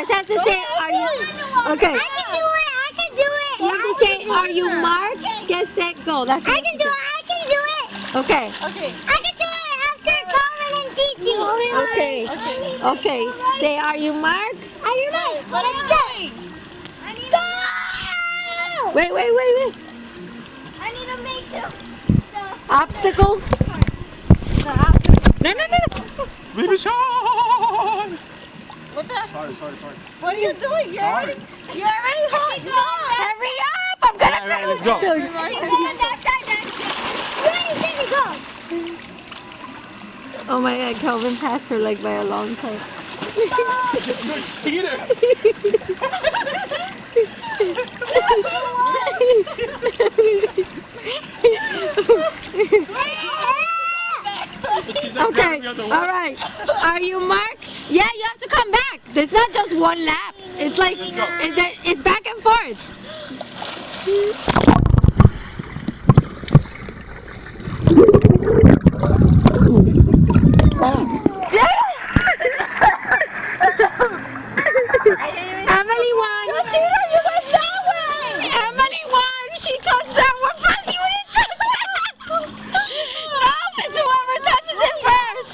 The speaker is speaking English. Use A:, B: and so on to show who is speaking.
A: It has to say, are you... Okay.
B: I can do it. I can do it.
A: You have to say, are you Mark? Get set, go. That's what
B: I can do it. I can do it.
A: Okay.
C: Okay.
B: I can do it after Colin and Titi.
A: Okay.
C: Okay.
A: Okay. Say, are you Mark?
B: Are you Mark?
C: What are you doing?
B: Go!
A: Wait.
B: I need to make the
A: Obstacles? No.
D: Baby Sean!
C: What the?
D: Sorry.
C: What are you doing? You're already hot.
A: Hurry up! I'm gonna
D: Alright, let's go.
A: Oh my God, Calvin passed her like by a long time.
D: Peter!
A: Okay, alright. Are you Mark? Yeah, you have to come back. It's not just one lap. It's like, it's back and forth. Emily won. You went that way. Emily won. She touched that one first. You didn't touch that. No, it's whoever touches it first.